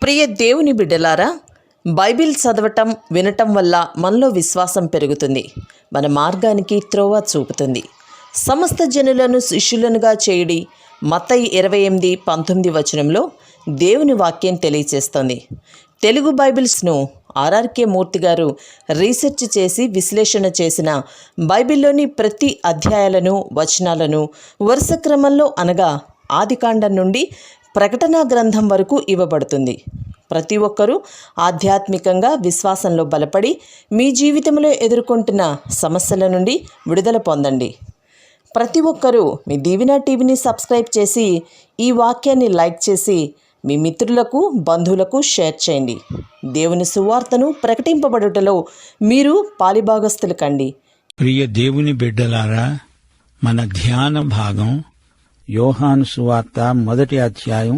ప్రియ దేవుని బిడ్డలారా, బైబిల్ చదవటం వినటం వల్ల మనలో విశ్వాసం పెరుగుతుంది. మన మార్గానికి త్రోవ చూపుతుంది. సమస్త జనులను శిష్యులనుగా చేయుడి మత్తయి 28:19 వచనంలో దేవుని వాక్యం తెలియచేస్తోంది. తెలుగు బైబిల్స్ను ఆర్ఆర్కే మూర్తి గారు రీసెర్చ్ చేసి విశ్లేషణ చేసిన బైబిల్లోని ప్రతి అధ్యాయాలను వచనాలను వరుస క్రమంలో అనగా ఆదికాండం నుండి ప్రకటనా గ్రంథం వరకు ఇవ్వబడుతుంది. ప్రతి ఒక్కరూ ఆధ్యాత్మికంగా విశ్వాసంలో బలపడి మీ జీవితంలో ఎదుర్కొంటున్న సమస్యల నుండి విడుదల పొందండి. ప్రతి ఒక్కరూ మీ దీవెన టీవీని సబ్స్క్రైబ్ చేసి ఈ వాక్యాన్ని లైక్ చేసి మీ మిత్రులకు బంధువులకు షేర్ చేయండి. దేవుని సువార్తను ప్రకటింపబడుటలో మీరు పాలిభాగస్తులు కండి. ప్రియ దేవుని బిడ్డలారా, మన ధ్యాన భాగం యోహాను సువార్త 1వ అధ్యాయం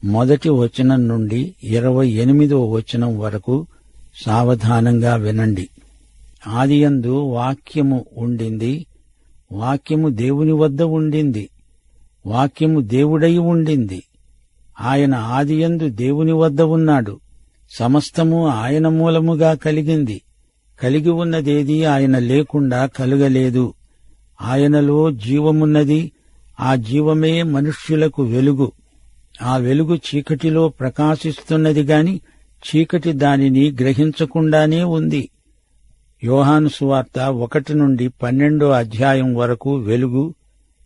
1వ వచనం నుండి 28వ వచనం వరకు సావధానంగా వినండి. ఆదియందు వాక్యము ఉండింది, వాక్యము దేవుని వద్ద ఉండింది, వాక్యము దేవుడై ఉండింది. ఆయన ఆదియందు దేవుని వద్ద ఉన్నాడు. సమస్తము ఆయన మూలముగా కలిగింది. కలిగి ఉన్నదేది ఆయన లేకుండా కలుగలేదు. ఆయనలో జీవమున్నది, ఆ జీవమే మనుష్యులకు వెలుగు. ఆ వెలుగు చీకటిలో ప్రకాశిస్తున్నది గాని చీకటి దానిని గ్రహించకుండానే ఉంది. యోహాను సువార్త 1 నుండి 12వ అధ్యాయం వరకు వెలుగు,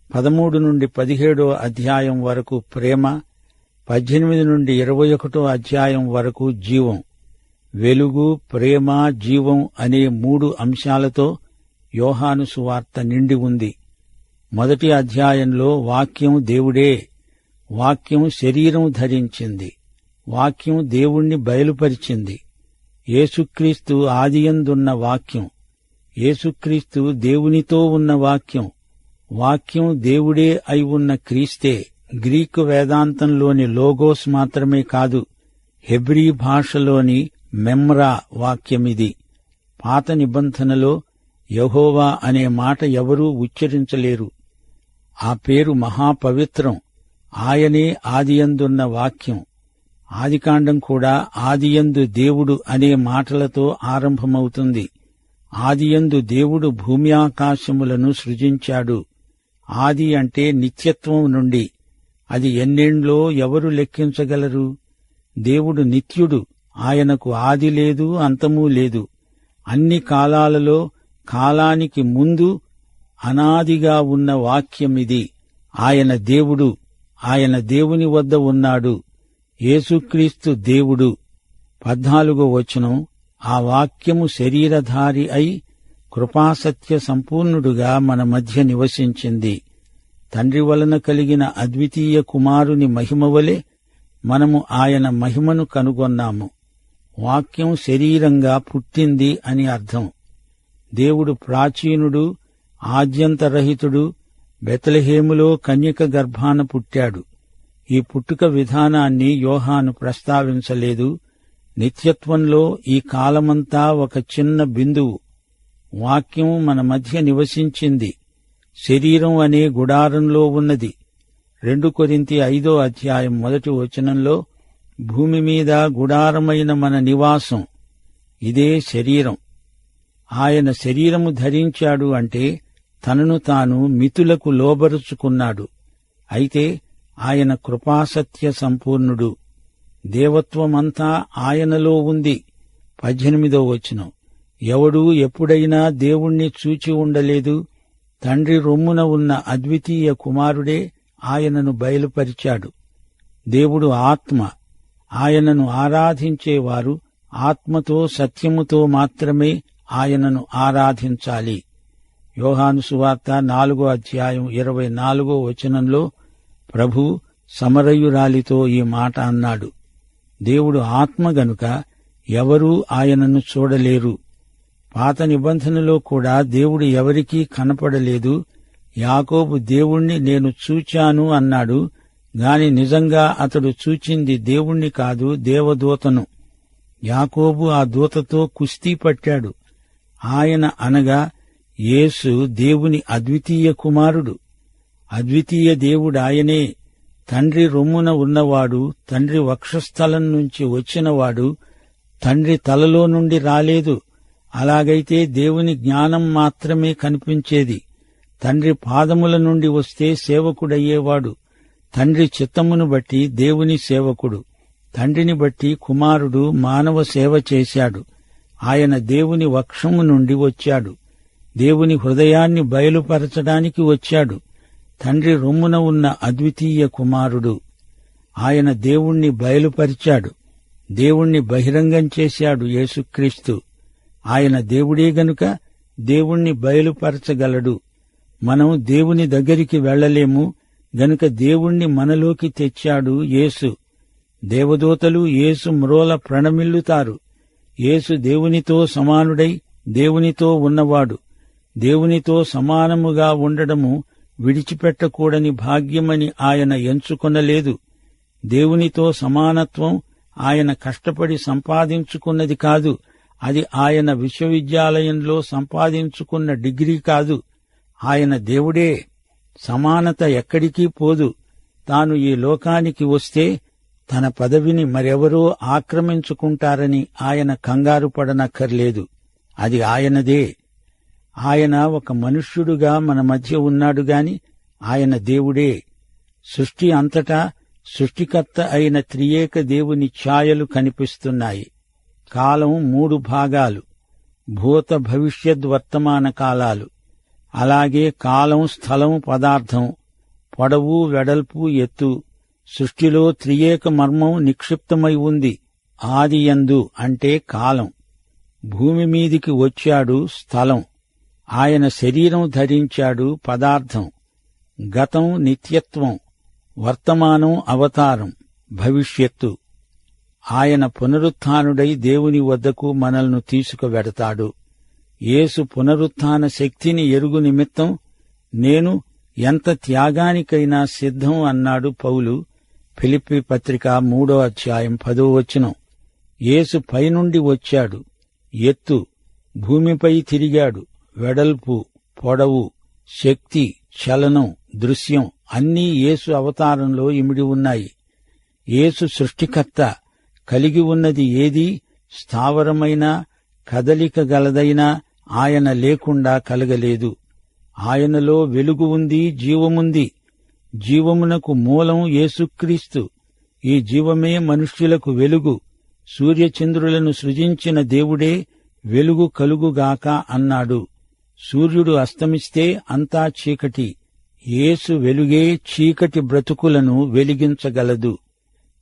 13 నుండి 17వ అధ్యాయం వరకు ప్రేమ, 18 నుండి 21వ అధ్యాయం వరకు జీవం. వెలుగు, ప్రేమ, జీవం అనే 3 అంశాలతో యోహాను సువార్త నిండి ఉంది. 1వ అధ్యాయంలో వాక్యం దేవుడే. వాక్యం శరీరం ధరించింది. వాక్యం దేవుణ్ణి బయలుపరిచింది. యేసుక్రీస్తు ఆదియందున్న వాక్యం. యేసుక్రీస్తు దేవునితో ఉన్న వాక్యం. వాక్యం దేవుడే అయి ఉన్న క్రీస్తే. గ్రీకు వేదాంతంలోని లోగోస్ మాత్రమే కాదు, హెబ్రీ భాషలోని మెమ్రా వాక్యమిది. పాత నిబంధనలో యెహోవా అనే మాట ఎవరూ ఉచ్చరించలేరు. ఆ పేరు మహాపవిత్రం. ఆయనే ఆదియందున్న వాక్యం. ఆదికాండం కూడా ఆదియందు దేవుడు అనే మాటలతో ఆరంభమవుతుంది. ఆదియందు దేవుడు భూమి ఆకాశములను సృజించాడు. ఆది అంటే నిత్యత్వం నుండి. అది ఎన్నేండ్లో ఎవరు లెక్కించగలరు? దేవుడు నిత్యుడు. ఆయనకు ఆది లేదు, అంతమూ లేదు. అన్ని కాలాలలో కాలానికి ముందు అనాదిగా ఉన్న వాక్యమిది. ఆయన దేవుడు. ఆయన దేవుని వద్ద ఉన్నాడు. యేసుక్రీస్తు దేవుడు. 14వ వచనం, ఆ వాక్యము శరీరధారి అయి కృపాసత్య సంపూర్ణుడుగా మన మధ్య నివసించింది. తండ్రి వలన కలిగిన అద్వితీయ కుమారుని మహిమవలె మనము ఆయన మహిమను కనుగొన్నాము. వాక్యం శరీరంగా పుట్టింది అని అర్థం. దేవుడు ప్రాచీనుడు, ఆద్యంతరహితుడు. బెత్లెహేములో కన్యక గర్భాన పుట్టాడు. ఈ పుట్టుక విధానాన్ని యోహాను ప్రస్తావించలేదు. నిత్యత్వంలో ఈ కాలమంతా ఒక చిన్న బిందువు. వాక్యం మన మధ్య నివసించింది. శరీరం అనే గుడారంలో ఉన్నది. 2 కొరింథీ 5వ అధ్యాయం 1వ వచనంలో భూమి మీద గుడారమైన మన నివాసం ఇదే శరీరం. ఆయన శరీరము ధరించాడు అంటే తనను తాను మితులకు లోబరుచుకున్నాడు. అయితే ఆయన కృపాసత్య సంపూర్ణుడు. దేవత్వమంతా ఆయనలో ఉంది. 18వ వచనం, ఎవడూ ఎప్పుడైనా దేవుణ్ణి చూచి ఉండలేదు. తండ్రి రొమ్మున ఉన్న అద్వితీయ కుమారుడే ఆయనను బయలుపరిచాడు. దేవుడు ఆత్మ. ఆయనను ఆరాధించేవారు ఆత్మతో సత్యముతో మాత్రమే ఆయనను ఆరాధించాలి. యోహాను సువార్త 4వ అధ్యాయం 24వ వచనంలో ప్రభు సమరయురాలితో ఈ మాట అన్నాడు. దేవుడు ఆత్మ గనుక ఎవరూ ఆయనను చూడలేరు. పాత నిబంధనలో కూడా దేవుడు ఎవరికీ కనపడలేదు. యాకోబు దేవుణ్ణి నేను చూచాను అన్నాడు గాని నిజంగా అతడు చూచింది దేవుణ్ణి కాదు, దేవదూతను. యాకోబు ఆ దూతతో కుస్తీ పట్టాడు. ఆయన అనగా యేసు దేవుని అద్వితీయ కుమారుడు. అద్వితీయ దేవుడాయనే. తండ్రి రొమ్మున ఉన్నవాడు, తండ్రి వక్షస్థలం నుంచి వచ్చినవాడు తండ్రి తలలో నుండి రాలేదు. అలాగైతే దేవుని జ్ఞానం మాత్రమే కనిపించేది. తండ్రి పాదముల నుండి వస్తే సేవకుడయ్యేవాడు. తండ్రి చిత్తమును బట్టి దేవుని సేవకుడు. తండ్రిని బట్టి కుమారుడు మానవ సేవ చేశాడు. ఆయన దేవుని వక్షము నుండి వచ్చాడు. దేవుని హృదయాన్ని బయలుపరచడానికి వచ్చాడు. తండ్రి రొమ్మున ఉన్న అద్వితీయ కుమారుడు. ఆయన దేవుణ్ణి బయలుపరిచాడు. దేవుణ్ణి బహిరంగం చేశాడు యేసుక్రీస్తు. ఆయన దేవుడే గనుక దేవుణ్ణి బయలుపరచగలడు. మనం దేవుని దగ్గరికి వెళ్లలేము గనుక దేవుణ్ణి మనలోకి తెచ్చాడు యేసు. దేవదూతలు యేసు మ్రోల ప్రణమిల్లుతారు. యేసు దేవునితో సమానుడై దేవునితో ఉన్నవాడు. దేవునితో సమానముగా ఉండడము విడిచిపెట్టకూడని భాగ్యమని ఆయన ఎంచుకొనలేదు. దేవునితో సమానత్వం ఆయన కష్టపడి సంపాదించుకున్నది కాదు. అది ఆయన విశ్వవిద్యాలయంలో సంపాదించుకున్న డిగ్రీ కాదు. ఆయన దేవుడే. సమానత ఎక్కడికి పోదు. తాను ఈ లోకానికి వస్తే తన పదవిని మరెవరో ఆక్రమించుకుంటారని ఆయన కంగారు పడనక్కర్లేదు. అది ఆయనదే. ఆయన ఒక మనుష్యుడుగా మన మధ్య ఉన్నాడు గాని ఆయన దేవుడే. సృష్టి అంతటా సృష్టికర్త అయిన త్రియేక దేవుని ఛాయలు కనిపిస్తున్నాయి. కాలం 3 భాగాలు, భూత భవిష్యద్ వర్తమాన కాలాలు. అలాగే కాలం, స్థలం, పదార్థం, పొడవు, వెడల్పు, ఎత్తు. సృష్టిలో త్రియేక మర్మం నిక్షిప్తమై ఉంది. ఆదియందు అంటే కాలం. భూమి మీదికి వచ్చాడు స్థలం. ఆయన శరీరం ధరించాడు పదార్థం. గతం నిత్యత్వం, వర్తమానం అవతారం, భవిష్యత్తు. ఆయన పునరుత్థానుడై దేవుని వద్దకు మనల్ని తీసుకువెడతాడు. యేసు పునరుత్థాన శక్తిని ఎరుగు నిమిత్తం నేను ఎంత త్యాగానికైనా సిద్ధం అన్నాడు పౌలు. ఫిలిప్పీ పత్రిక 3వ అధ్యాయం 10వ వచనం. యేసు పైనుండి వచ్చాడు. ఎత్తు, భూమిపై తిరిగాడు. వెడల్పు, పొడవు, శక్తి, చలనం, దృశ్యం అన్నీ యేసు అవతారంలో ఇమిడి ఉన్నాయి. యేసు సృష్టికర్త. కలిగి ఉన్నది ఏదీ స్థావరమైన కదలిక గలదైనా ఆయన లేకుండా కలగలేదు. ఆయనలో వెలుగు ఉంది, జీవముంది. జీవమునకు మూలం యేసుక్రీస్తు. ఈ జీవమే మనుష్యులకు వెలుగు. సూర్యచంద్రులను సృజించిన దేవుడే వెలుగు కలుగుగాక అన్నాడు. సూర్యుడు అస్తమిస్తే అంతా చీకటి. యేసు వెలుగే చీకటి బ్రతుకులను వెలిగించగలదు.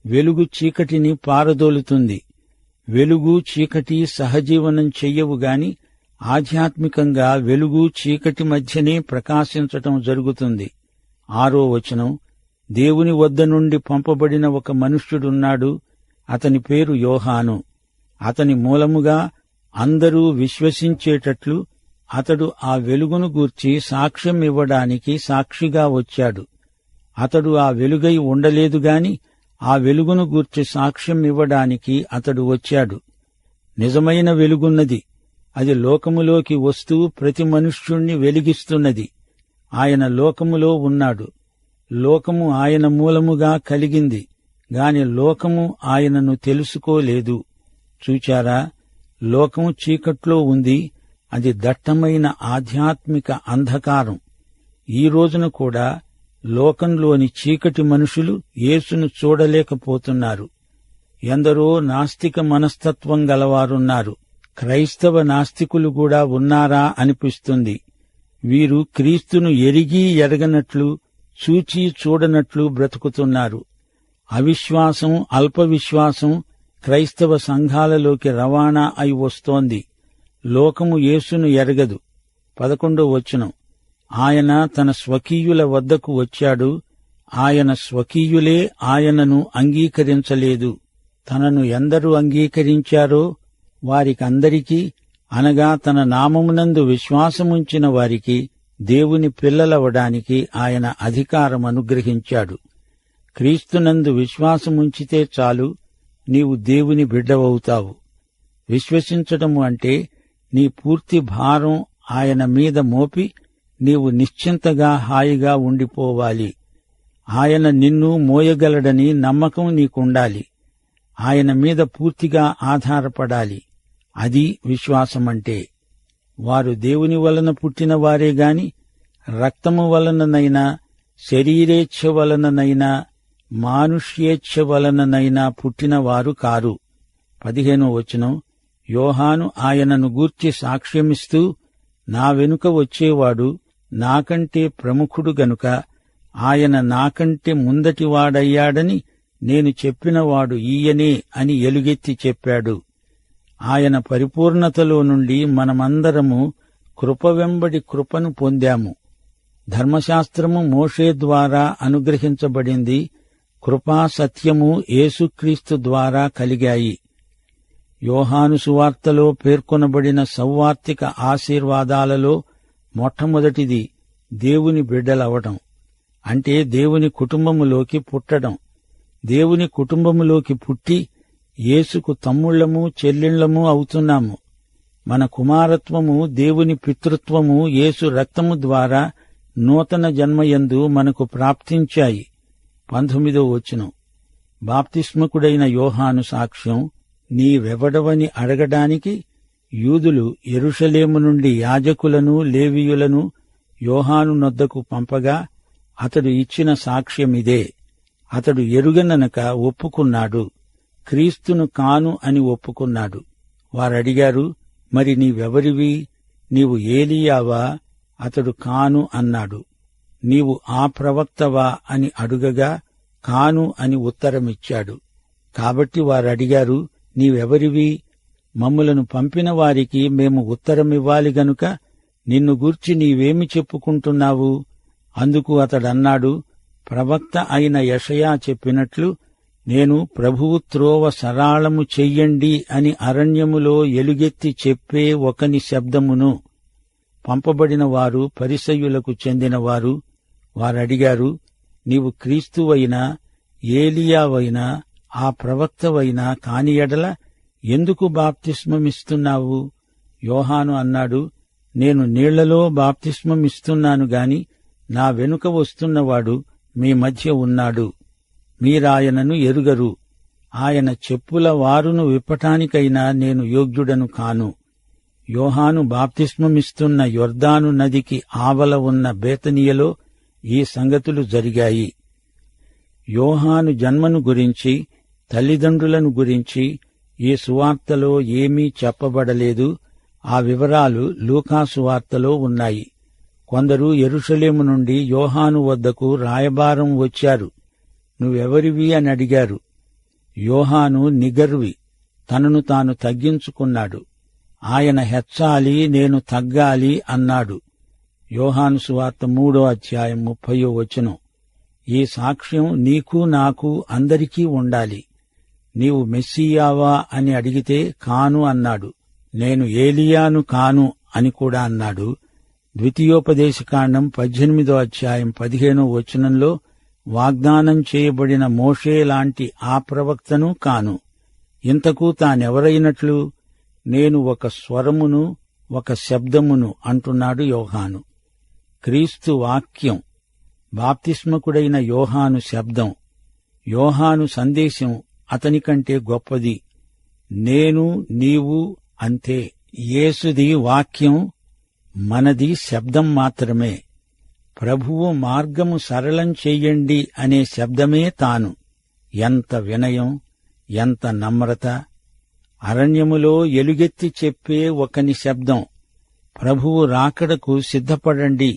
వెలుగు చీకటిని పారదోలుతుంది. వెలుగు చీకటి సహజీవనం చెయ్యవుగాని ఆధ్యాత్మికంగా వెలుగు చీకటి మధ్యనే ప్రకాశించటం జరుగుతుంది. 6వ వచనం. దేవుని వద్ద నుండి పంపబడిన ఒక మనుష్యుడున్నాడు. అతని పేరు యోహాను. అతని మూలముగా అందరూ విశ్వసించేటట్లు అతడు ఆ వెలుగును గూర్చి సాక్ష్యం ఇవ్వడానికి సాక్షిగా వచ్చాడు. అతడు ఆ వెలుగై ఉండలేదుగాని ఆ వెలుగును గూర్చి సాక్ష్యం ఇవ్వడానికి అతడు వచ్చాడు. నిజమైన వెలుగున్నది. అది లోకములోకి వస్తూ ప్రతి మనుష్యుణ్ణి వెలిగిస్తున్నది. ఆయన లోకములో ఉన్నాడు. లోకము ఆయన మూలముగా కలిగింది గాని లోకము ఆయనను తెలుసుకోలేదు. చూచారా, లోకము చీకట్లో ఉంది. అది దట్టమైన ఆధ్యాత్మిక అంధకారం. ఈ రోజున కూడా లోకంలోని చీకటి మనుషులు యేసును చూడలేకపోతున్నారు. ఎందరో నాస్తిక మనస్తత్వం గలవారున్నారు. క్రైస్తవ నాస్తికులు కూడా ఉన్నారా అనిపిస్తుంది. వీరు క్రీస్తును ఎరిగి ఎరగనట్లు, చూచి చూడనట్లు బ్రతుకుతున్నారు. అవిశ్వాసం, అల్పవిశ్వాసం క్రైస్తవ సంఘాలలోకి రవాణా అయి వస్తోంది. లోకము యేసును ఎరగదు. 11వ వచనం. ఆయన తన స్వకీయుల వద్దకు వచ్చాడు. ఆయన స్వకీయులే ఆయనను అంగీకరించలేదు. తనను ఎందరు అంగీకరించారో వారికందరికీ, అనగా తన నామమునందు విశ్వాసముంచిన వారికి దేవుని పిల్లలవడానికి ఆయన అధికారం అనుగ్రహించాడు. క్రీస్తునందు విశ్వాసముంచితే చాలు, నీవు దేవుని బిడ్డవవుతావు. విశ్వసించటము అంటే నీ పూర్తి భారం ఆయన మీద మోపి నీవు నిశ్చింతగా హాయిగా ఉండిపోవాలి. ఆయన నిన్ను మోయగలడని నమ్మకం నీకుండాలి. ఆయన మీద పూర్తిగా ఆధారపడాలి. అది విశ్వాసమంటే. వారు దేవుని వలన పుట్టిన వారే గాని రక్తము వలననైనా, శరీరేచ్ఛ వలననైనా, మానుష్యేచ్ఛ వలననైనా పుట్టినవారు కారు. 15వ వచనం, యోహాను ఆయనను గూర్చి సాక్ష్యమిస్తూ, నా వెనుక వచ్చేవాడు నాకంటే ప్రముఖుడు గనుక ఆయన నాకంటే ముందటివాడయ్యాడని నేను చెప్పినవాడు ఈయనే అని ఎలుగెత్తి చెప్పాడు. ఆయన పరిపూర్ణతలో నుండి మనమందరము కృప వెంబడి కృపను పొందాము. ధర్మశాస్త్రము మోషే ద్వారా అనుగ్రహించబడింది. కృపా సత్యము యేసుక్రీస్తు ద్వారా కలిగాయి. యోహాను సువార్తలో పేర్కొనబడిన సౌవార్తిక ఆశీర్వాదాలలో మొట్టమొదటిది దేవుని బిడ్డలవడం, అంటే దేవుని కుటుంబములోకి పుట్టడం. దేవుని కుటుంబములోకి పుట్టి యేసుకు తమ్ముళ్లము చెల్లెళ్లము అవుతున్నాము. మన కుమారత్వము, దేవుని పితృత్వము యేసు రక్తము ద్వారా నూతన జన్మయందు మనకు ప్రాప్తించాయి. 19వ వచనం, బాప్తిస్మకుడైన యోహాను సాక్ష్యం. నీవెవడవని అడగడానికి యూదులు యెరూషలేము నుండి యాజకులను, లేవీయులను యోహాను నొద్దకు పంపగా అతడు ఇచ్చిన సాక్ష్యమిదే. అతడు ఎరుగననక ఒప్పుకున్నాడు. క్రీస్తును కాను అని ఒప్పుకున్నాడు. వారడిగారు, మరి నీవెవరివి? నీవు ఏలీయావా? అతడు కాను అన్నాడు. నీవు ఆ ప్రవక్తవా అని అడుగగా కాను అని ఉత్తరమిచ్చాడు. కాబట్టి వారడిగారు, నీవెవరివి? మమ్ములను పంపిన వారికి మేము ఉత్తరమివ్వాలి గనుక నిన్ను గూర్చి నీవేమి చెప్పుకుంటున్నావు? అందుకు అతడన్నాడు, ప్రవక్త అయిన యెషయా చెప్పినట్లు, నేను ప్రభువు త్రోవ సరాళము చెయ్యండి అని అరణ్యములో ఎలుగెత్తి చెప్పే ఒకని శబ్దమును. పంపబడిన వారు పరిసయ్యులకు చెందినవారు. వారడిగారు, నీవు క్రీస్తువైనా, ఏలియావైనా, ఆ ప్రవక్తవైనా కాని ఎడల ఎందుకు బాప్తిస్మమిస్తున్నావు? యోహాను అన్నాడు, నేను నీళ్లలో బాప్తిస్మమిస్తున్నాను గాని నా వెనుక వస్తున్నవాడు మీ మధ్య ఉన్నాడు. మీరాయనను ఎరుగరు. ఆయన చెప్పుల వారును విప్పటానికైనా నేను యోగ్యుడను కాను. యోహాను బాప్తిస్మమిస్తున్న యొర్దాను నదికి ఆవల ఉన్న బేతనియలో ఈ సంగతులు జరిగాయి. యోహాను జన్మను గురించి, తల్లిదండ్రులను గురించి ఈ సువార్తలో ఏమీ చెప్పబడలేదు. ఆ వివరాలు లూకా సువార్తలో ఉన్నాయి. కొందరు యెరూషలేము నుండి యోహాను వద్దకు రాయబారం వచ్చారు. నువ్వెవరివి అని అడిగారు. యోహాను నిగర్వి, తనను తాను తగ్గించుకున్నాడు. ఆయన హెచ్చాలి, నేను తగ్గాలి అన్నాడు. యోహాను సువార్త 3వ అధ్యాయం 30వ వచనం. ఈ సాక్ష్యం నీకు, నాకు, అందరికీ ఉండాలి. నీవు మెస్సీయావా అని అడిగితే కాను అన్నాడు. నేను ఏలియాను కాను అని కూడా అన్నాడు. ద్వితీయోపదేశకాండం 18వ అధ్యాయం 15వ వచనంలో వాగ్దానం చేయబడిన మోషే లాంటి ఆ ప్రవక్తను కాను. ఇంతకు తానెవరైనట్లు? నేను ఒక స్వరమును, ఒక శబ్దమును అంటున్నాడు యోహాను. క్రీస్తు వాక్యం, బాప్తిస్మకుడైన యోహాను శబ్దం. యోహాను సందేశం అతనికంటే గొప్పది. నేను, నీవు అంతే. యేసుది వాక్యం, మనది శబ్దం మాత్రమే. ప్రభువు మార్గము సరళం చెయ్యండి అనే శబ్దమే తాను. ఎంత వినయం, ఎంత నమ్రత! అరణ్యములో ఎలుగెత్తి చెప్పే ఒకని శబ్దం. ప్రభువు రాకడకు సిద్ధపడండి,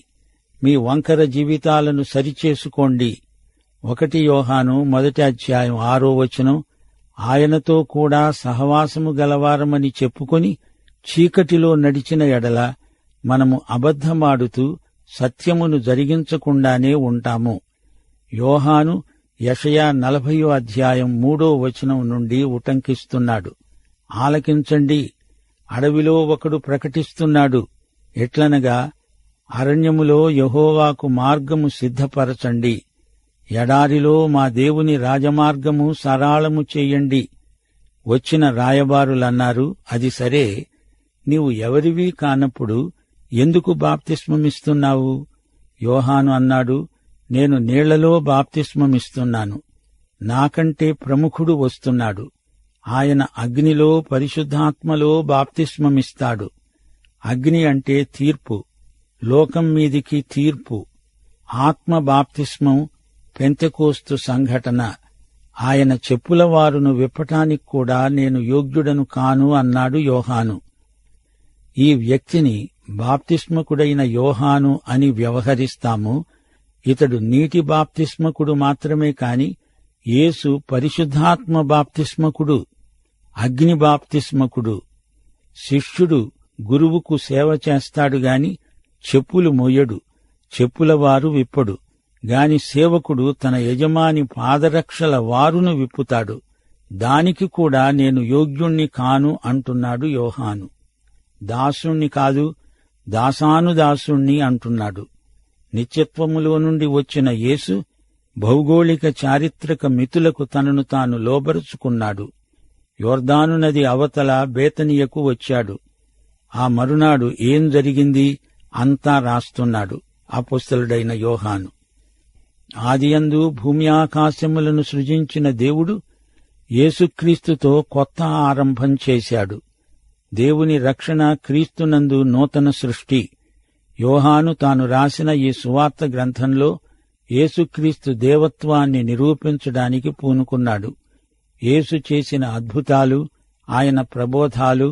మీ వంకర జీవితాలను సరిచేసుకోండి. 1 యోహాను 1వ అధ్యాయం 6వ వచనం. ఆయనతో కూడా సహవాసము గలవారమని చెప్పుకొని చీకటిలో నడిచిన ఎడల మనము అబద్ధమాడుతూ సత్యమును జరిగించకుండానే ఉంటాము. యోహాను యెషయా 40వ అధ్యాయం 3వ వచనం నుండి ఉటంకిస్తున్నాడు. ఆలకించండి, అడవిలో ఒకడు ప్రకటిస్తున్నాడు. ఎట్లనగా, అరణ్యములో యెహోవాకు మార్గము సిద్ధపరచండి, ఎడారిలో మా దేవుని రాజమార్గము సరాళము చెయ్యండి. వచ్చిన రాయబారులన్నారు, అది సరే, నీవు ఎవరివి కానప్పుడు ఎందుకు బాప్తిస్మమిస్తున్నావు? యోహాను అన్నాడు, నేను నీళ్లలో బాప్తిస్మమిస్తున్నాను. నాకంటే ప్రముఖుడు వస్తున్నాడు. ఆయన అగ్నిలో పరిశుద్ధాత్మలో బాప్తిస్మమిస్తాడు. అగ్ని అంటే తీర్పు, లోకం మీదికి తీర్పు. ఆత్మ బాప్తిస్మం పెంతెకోస్తు సంఘటన. ఆయన చెప్పుల వారును విప్పటానికి కూడా నేను యోగ్యుడను కాను అన్నాడు యోహాను. ఈ వ్యక్తిని బాప్తిస్మకుడైన యోహాను అని వ్యవహరిస్తాము. ఇతడు నీటి బాప్తిస్మకుడు మాత్రమే కాని యేసు పరిశుద్ధాత్మ బాప్తిస్మకుడు, అగ్ని బాప్తిస్మకుడు. శిష్యుడు గురువుకు సేవ చేస్తాడు గాని చెప్పులు మోయడు, చెప్పులవారు విప్పడు. గాని సేవకుడు తన యజమాని పాదరక్షల వారును విప్పుతాడు. దానికి కూడా నేను యోగ్యుణ్ణి కాను అంటున్నాడు యోహాను. దాసుణ్ణి కాదు, దాసానుదాసుణ్ణి అంటున్నాడు. నిత్యత్వములో నుండి వచ్చిన యేసు భౌగోళిక చారిత్రక మితులకు తనను తాను లోబరుచుకున్నాడు. యోర్దాను నది అవతల బేతనియకు వచ్చాడు. ఆ మరునాడు ఏం జరిగింది అంతా రాస్తున్నాడు అపొస్తలుడైన యోహాను. ఆదియందు భూమి ఆకాశములను సృజించిన దేవుడు యేసుక్రీస్తుతో కొత్త ఆరంభం చేశాడు. దేవుని రక్షణ క్రీస్తునందు నూతన సృష్టి. యోహాను తాను రాసిన ఈ సువార్త గ్రంథంలో యేసుక్రీస్తు దేవత్వాన్ని నిరూపించడానికి పూనుకున్నాడు. యేసు చేసిన అద్భుతాలు, ఆయన ప్రబోధాలు,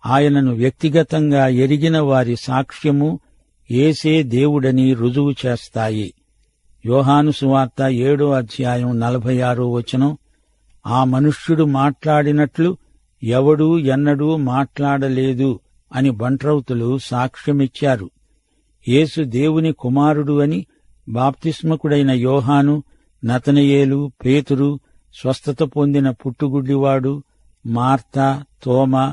ఆయనను వ్యక్తిగతంగా ఎరిగిన వారి సాక్ష్యము యేసే దేవుడని రుజువు చేస్తాయి. యోహాను సువార్త 7వ అధ్యాయం 46వ వచనం, ఆ మనుష్యుడు మాట్లాడినట్లు ఎవడూ ఎన్నడూ మాట్లాడలేదు అని బంట్రౌతులు సాక్ష్యమిచ్చారు. యేసు దేవుని కుమారుడు అని బాప్తిస్మకుడైన యోహాను, నతనయేలు, పేతురు, స్వస్థత పొందిన పుట్టుగుడ్డివాడు, మార్తా, తోమా,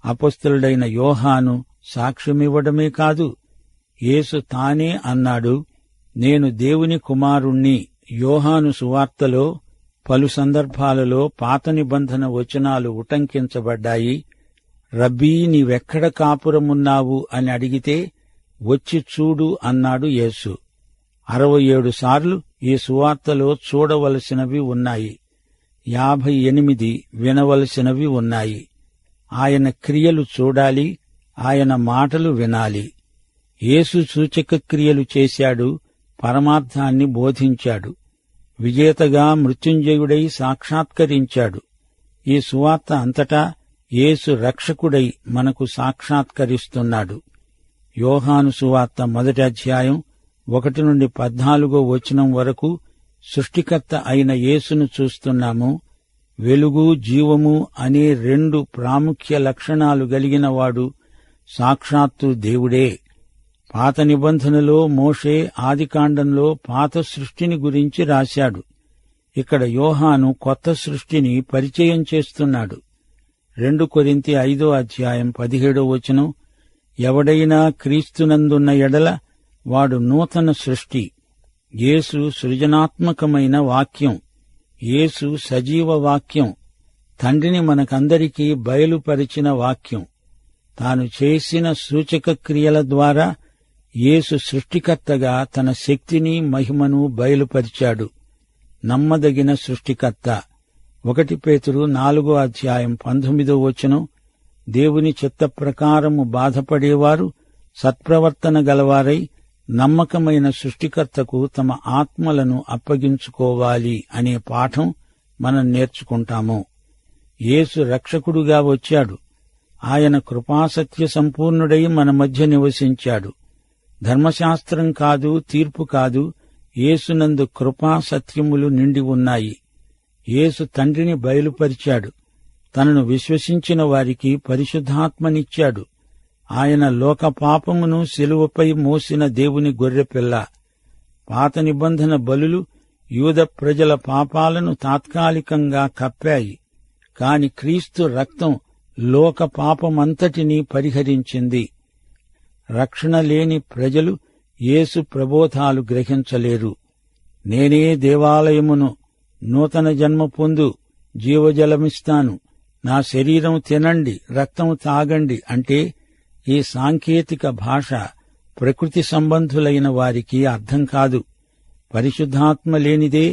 అపొస్తలుడైన యోహాను సాక్ష్యమివ్వడమే కాదు, యేసు తానే అన్నాడు, నేను దేవుని కుమారుణ్ణి. యోహాను సువార్తలో పలు సందర్భాలలో పాత నిబంధన వచనాలు ఉటంకించబడ్డాయి. రబ్బీ, నీవెక్కడ కాపురమున్నావు అని అడిగితే వచ్చి చూడు అన్నాడు యేసు. 67 సార్లు ఈ సువార్తలో చూడవలసినవి ఉన్నాయి, 58 వినవలసినవి ఉన్నాయి. ఆయన క్రియలు చూడాలి, ఆయన మాటలు వినాలి. యేసు సూచక క్రియలు చేశాడు, పరమార్థాన్ని బోధించాడు. విజేతగా మృత్యుంజయుడై సాక్షాత్కరించాడు. ఈ సువార్త అంతటా యేసు రక్షకుడై మనకు సాక్షాత్కరిస్తున్నాడు. యోహాను సువార్త 1వ అధ్యాయం 1 నుండి 14వ వచనం వరకు సృష్టికర్త అయిన యేసును చూస్తున్నాము. వెలుగు, జీవము అనే 2 ప్రాముఖ్య లక్షణాలు గలిగినవాడు సాక్షాత్తు దేవుడే. పాత నిబంధనలో మోషే ఆదికాండంలో పాత సృష్టిని గురించి రాశాడు. ఇక్కడ యోహాను కొత్త సృష్టిని పరిచయం చేస్తున్నాడు. 2 కొరింథీ 5వ అధ్యాయం 17వ వచనం, ఎవడైనా క్రీస్తునందున్న ఎడల వాడు నూతన సృష్టి. యేసు సృజనాత్మకమైన వాక్యం, యేసు సజీవ వాక్యం, తండ్రిని మనకందరికీ బయలుపరిచిన వాక్యం. తాను చేసిన సూచక క్రియల ద్వారా యేసు సృష్టికర్తగా తన శక్తిని, మహిమను బయలుపరిచాడు. నమ్మదగిన సృష్టికర్త. 1 పేతురు 4వ అధ్యాయం 19వ వచనం, దేవుని చిత్త ప్రకారము బాధపడేవారు సత్ప్రవర్తన గలవారై నమ్మకమైన సృష్టికర్తకు తమ ఆత్మలను అప్పగించుకోవాలి అనే పాఠం మనం నేర్చుకుంటాము. యేసు రక్షకుడుగా వచ్చాడు. ఆయన కృపాసత్య సంపూర్ణుడై మన మధ్య నివసించాడు. ధర్మశాస్త్రం కాదు, తీర్పు కాదు, యేసునందు కృపా సత్యములు నిండి ఉన్నాయి. యేసు తండ్రిని బయలుపరిచాడు. తనను విశ్వసించిన వారికి పరిశుద్ధాత్మనిచ్చాడు. ఆయన లోక పాపమును శిలువపై మోసిన దేవుని గొర్రెపిల్ల. పాత నిబంధన బలులు యూద ప్రజల పాపాలను తాత్కాలికంగా కప్పాయి. కాని క్రీస్తు రక్తం లోక పాపమంతటినీ పరిహరించింది. రక్షణ లేని ప్రజలు యేసు ప్రబోధాలు గ్రహించలేరు. నేనే దేవాలయమును, నూతన జన్మ పొందు, జీవజలమిస్తాను, నా శరీరం తినండి, రక్తం తాగండి అంటే ఈ సాంకేతిక భాష ప్రకృతి సంబంధులైన వారికి అర్థం కాదు. పరిశుద్ధాత్మ లేనిదే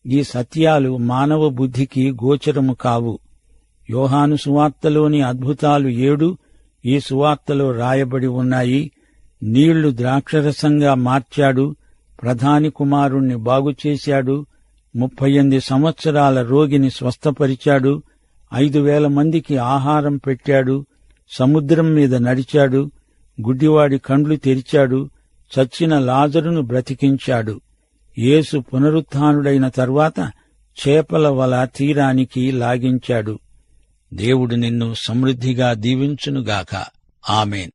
ఈ సత్యాలు మానవ బుద్ధికి గోచరము కావు. యోహాను సువార్తలోని అద్భుతాలు 7 ఈ సువార్తలో రాయబడి ఉన్నాయి. నీళ్లు ద్రాక్షరసంగా మార్చాడు, ప్రధాని కుమారుణ్ణి బాగుచేశాడు, 38 సంవత్సరాల రోగిని స్వస్థపరిచాడు, 5,000 మందికి ఆహారం పెట్టాడు, సముద్రం మీద నడిచాడు, గుడ్డివాడి కండ్లు తెరిచాడు, చచ్చిన లాజరును బ్రతికించాడు. యేసు పునరుత్థానుడైన తర్వాత చేపల వల తీరానికి లాగించాడు. దేవుడు నిన్ను సమృద్ధిగా దీవించునుగాక. ఆమేన్.